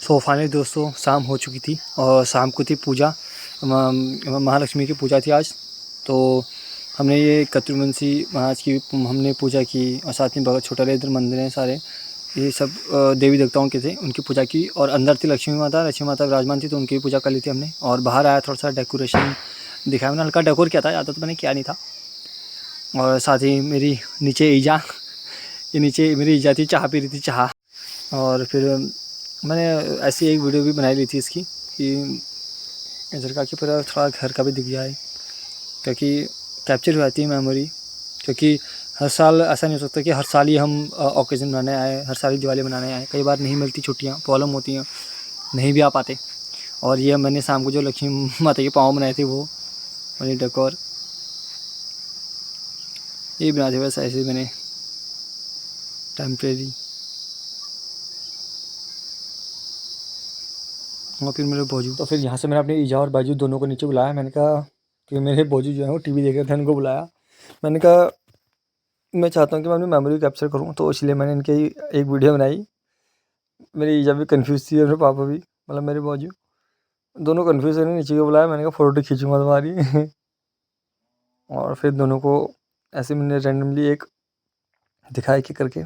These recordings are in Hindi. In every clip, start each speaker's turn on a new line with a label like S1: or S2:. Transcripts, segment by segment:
S1: सो फाइनली दोस्तों शाम हो चुकी थी और शाम को थी पूजा, महालक्ष्मी की पूजा थी आज। तो हमने ये कत्रुवंशी महाराज की हमने पूजा की और साथ में बहुत छोटा इधर मंदिर हैं सारे, ये सब देवी देवताओं के थे, उनकी पूजा की। और अंदर थी लक्ष्मी माता विराजमान थी, तो उनकी पूजा कर ली थी हमने। और बाहर आया थोड़ा सा डेकोरेशन दिखाया मैंने, हल्का डेकोर किया था, ज़्यादा तो मैंने किया नहीं था। और साथ ही मेरी नीचे ईजा, ये नीचे मेरी ईजा थी, चाह पी रही थी चाह। और फिर मैंने ऐसी एक वीडियो भी बनाई ली थी इसकी कि इधर का कि पूरा थोड़ा घर का भी दिख गया है, क्योंकि कैप्चर हो जाती है मेमोरी। क्योंकि हर साल ऐसा नहीं हो सकता कि हर साल ही हम ओकेज़न मनाने आए, हर साल ही दिवाली मनाने आए। कई बार नहीं मिलती छुट्टियाँ, प्रॉब्लम होती हैं, नहीं भी आ पाते। और ये मैंने शाम को जो लक्ष्मी माता के पाँव बनाए थे वो मैंने डेकोर ये बनाए थे, बस ऐसे मैंने टेम्परेरी। और फिर मेरे बाजू, तो फिर यहाँ से मैंने अपने ईजा और बाजू दोनों को नीचे बुलाया। मैंने कहा कि मेरे बाजू जो है वो टीवी देख रहे थे, उनको बुलाया। मैंने कहा मैं चाहता हूँ कि मैं अपनी मेमोरी कैप्चर करूँ, तो इसलिए मैंने इनकी एक वीडियो बनाई। मेरी ईजा भी कन्फ्यूज़ थी और मेरे पापा भी, मतलब मेरे बाजू दोनों कन्फ्यूज़ है। नीचे को बुलाया, मैंने कहा फ़ोटो खींचूँगा तुम्हारी। और फिर दोनों को ऐसे मैंने रैंडमली एक दिखाया कि करके।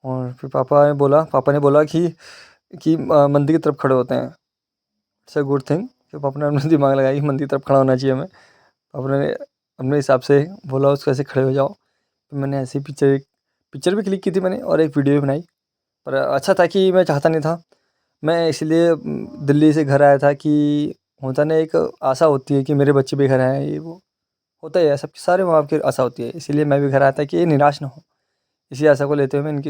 S1: और फिर पापा ने बोला कि मंदिर की तरफ खड़े होते हैं, इट्स अ गुड थिंग। फिर पापा ने अपना दिमाग लगाया कि मंदिर की तरफ खड़ा होना चाहिए हमें। पापा ने अपने हिसाब से बोला उसको ऐसे खड़े हो जाओ। तो मैंने ऐसी पिक्चर भी क्लिक की थी मैंने, और एक वीडियो भी बनाई। पर अच्छा था कि मैं चाहता नहीं था, मैं इसलिए दिल्ली से घर आया था कि होता ना एक आशा होती है कि मेरे बच्चे भी घर आएँ, ये वो होता ही है, सबके सारे माँ बाप की आशा होती है। इसीलिए मैं भी घर आया था कि ये निराश ना हो, इसी आशा को लेते हुए मैं इनकी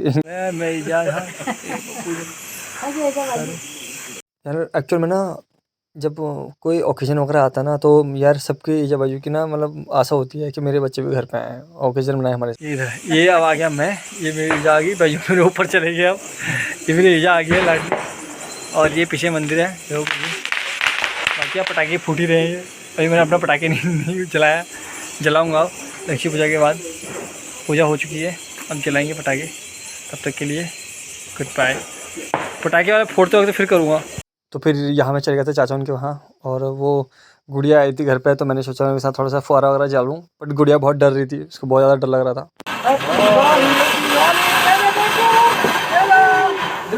S1: यार एक्चुअल में ना, जब कोई ओकेज़न वगैरह आता है ना, तो यार सबकी ईजा बाजू की ना मतलब आशा होती है कि मेरे बच्चे भी घर पे आएँ, ओकेज़न मनाएँ हमारे। ये अब आ गया मैं, ये मेरी ईजा आ गई, बाजू मेरे ऊपर चले गए अब। ये मेरी ईजा आ गई है लाडली। और ये पीछे मंदिर है, देखो बाकी पटाखे फूट ही रहे हैं। अभी मैंने अपना पटाखे नहीं जलाया, जलाऊँगा अब लक्ष्मी पूजा के बाद। पूजा हो चुकी है, अब जलाएंगे पटाखे। तब तक के लिए गुड बाय। पटाखे वाले फोड़ते वक्त फिर करूँगा। तो फिर यहाँ मैं चले गया था चाचा उनके वहाँ, और वो गुड़िया आई थी घर पे, तो मैंने सोचा उनके साथ थोड़ा सा फुहारा वगैरह जालूँ। बट गुड़िया बहुत डर रही थी, उसको बहुत ज़्यादा डर लग रहा था।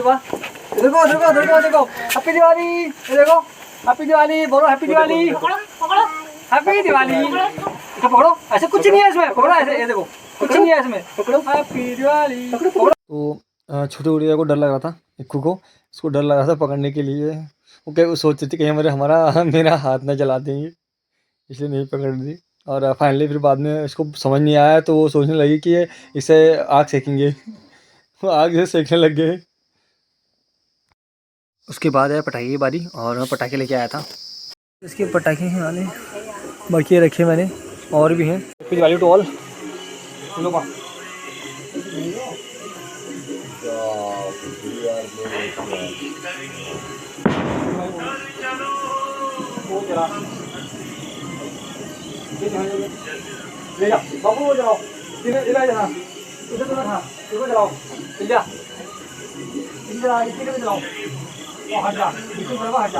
S1: देखो हैप्पी दिवाली, देखो हैप्पी दिवाली, बोलो हैप्पी दिवाली, हैप्पी दिवाली। पकड़ो, ऐसे कुछ नहीं है इसमें, पकड़ो ऐसे, ये देखो कुछ नहीं है इसमें, पकड़ो हैप्पी दिवाली। तो छोटे गुड़िया को डर लग रहा था, इक्कू को, उसको डर लग रहा था पकड़ने के लिए। वो क्या सोच रही थी कहीं मेरा हाथ ना जला देंगे, इसलिए नहीं पकड़ दी। और फाइनली फिर बाद में उसको समझ नहीं आया, तो वो सोचने लगी कि ये इसे आग सेकेंगे। वो आग से सेकने लग गए। उसके बाद है पटाखे की बारी, और मैं पटाखे लेके आया था। इसके पटाखे हैं वाले बाकी रखे मैंने, और भी हैं। Diwali to all. ले जा बाबू, वो जलाओ, इधर जला, इधर तो था, इधर जलाओ, इधर इधर इधर जलाओ, वो हट जा, इधर बड़ा हट जा,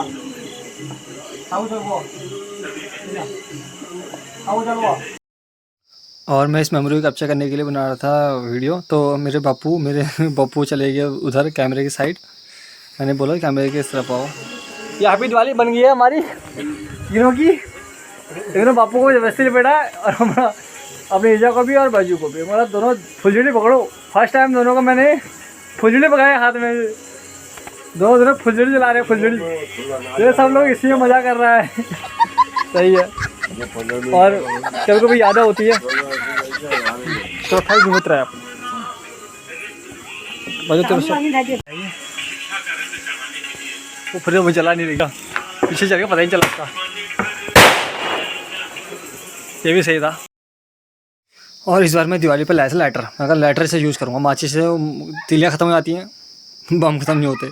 S1: आओ चलो, आओ चलो। और मैं इस मेमोरी को कैप्चर करने के लिए बना रहा था वीडियो, तो मेरे बापू चले गए उधर कैमरे की साइड। मैंने बोला कैमरे के इस तरफ आओ। ये हैप्पी दिवाली बन गई है हमारी तीनों की। दोनों बापू को वैसे लपेटा है, और हमारा अपने ईजा को भी और बाजू को भी, मतलब दोनों फुलझड़ी पकड़ो। फर्स्ट टाइम दोनों को मैंने फुलझड़ी पकड़ाया हाथ में, दोनों फुलझड़ी जला रहे हैं, फुलझड़ी। ये सब लोग इसी में मज़ा कर रहा है। सही है। और कभी कभी यादें होती है, तो खाई घूमत रहा है आप वो, फिर वो जला नहीं रहेगा, पीछे चल के पता ही चला उसका। ये भी सही था। और इस बार मैं दिवाली पर लाया था लाइटर। मैं कहा लाइटर से यूज़ करूँगा, माचिस से तिलियाँ ख़त्म हो जाती हैं, बम ख़त्म नहीं होते,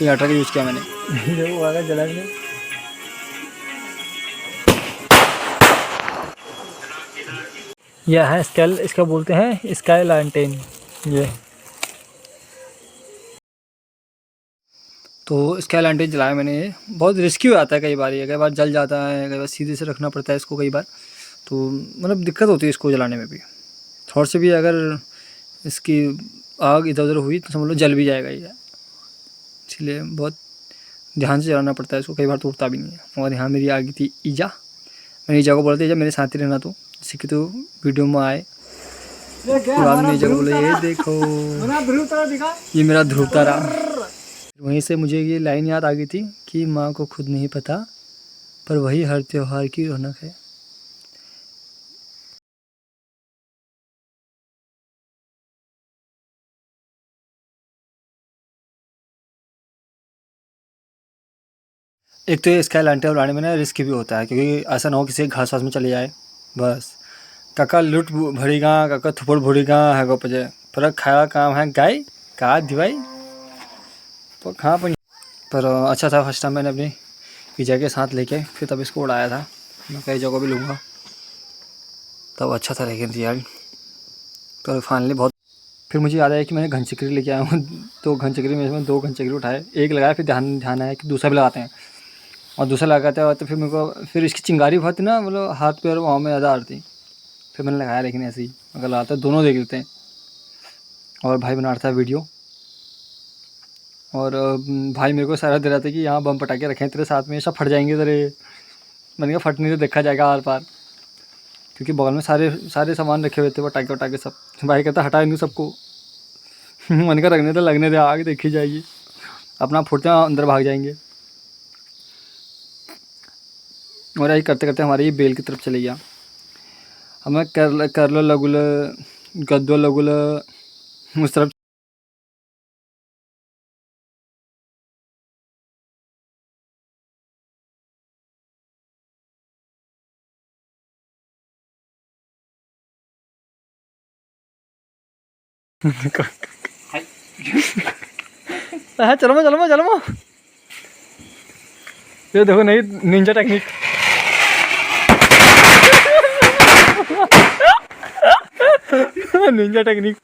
S1: लाइटर का यूज़ किया मैंने। जलाने यह है स्केल, इसका बोलते हैं स्काई लैंटेन। ये तो स्काई लैंटर्न जलाया मैंने। बहुत रिस्की हो जाता है कई बार, ये कई बार जल जाता है, कई बार सीधे से रखना पड़ता है इसको कई बार, तो मतलब दिक्कत होती है इसको जलाने में भी। थोड़ा से भी अगर इसकी आग इधर उधर हुई तो समझ लो जल भी जाएगा ये, इसलिए बहुत ध्यान से जलाना पड़ता है इसको, कई बार टूटता भी नहीं है। और यहाँ मेरी आ गई थी ईजा। मैंने ईजा को बोला था ईजा मेरे साथ ही रहना तो, जिससे कि तो वीडियो में आए। बाद में ईजा को बोले ये देखो ये मेरा ध्रुव तारा। वहीं से मुझे ये लाइन याद आ गई थी कि माँ को खुद नहीं पता पर वही हर त्योहार की रौनक है। एक तो ये स्काई लैंटर्न उड़ाने में ना रिस्क भी होता है, क्योंकि ऐसा ना हो किसी घास वास में चले जाए बस काका लुट भरेगा, काका थुपड़ भरेगा है गो पजे पर खाया काम है गाय का दिवाई तो कहाँ पर अच्छा था। फर्स्ट टाइम मैंने अपनी पिज़्ज़ा के साथ लेके फिर तब इसको उड़ाया था। मैं कई जगह भी लूँगा तब अच्छा था, लेकिन यार तो फाइनली बहुत। फिर मुझे याद आया कि मैंने घन चक्री लेके आया हूँ, तो घन चक्री में इसमें 2 घन चक्री उठाए, एक लगाया फिर ध्यान आया कि दूसरा भी लगाते हैं, और दूसरा लगाते हैं तो फिर मेरे को फिर इसकी चिंगारी बहुत थी ना, मतलब हाथ पैर वहाँ में ज़्यादा आ रही थी, फिर मैंने लगाया। लेकिन ऐसे ही अगर लगाता दोनों देख लेते हैं। और भाई बना रहा था वीडियो, और भाई मेरे को सारा दे रहा था कि यहाँ बम पटाखे रखें तेरे साथ में, सब फट जाएंगे तेरे। मैंने कहा फटने से देखा जाएगा आर पार, क्योंकि बगल में सारे सामान रखे हुए थे पटाखे वटाखे सब। भाई कहता हटा नहीं सबको मैंने कहा रखने तो लगने दे, आगे देखी जाएगी, अपना फुटते अंदर भाग जाएंगे। और यही करते करते हमारे ये बेल की तरफ चले गया। हमें कर लो लगुल गद्दो लगुल उस तरफ हाँ चलो ये देखो नई निंजा टेक्निक निंजा टेक्निक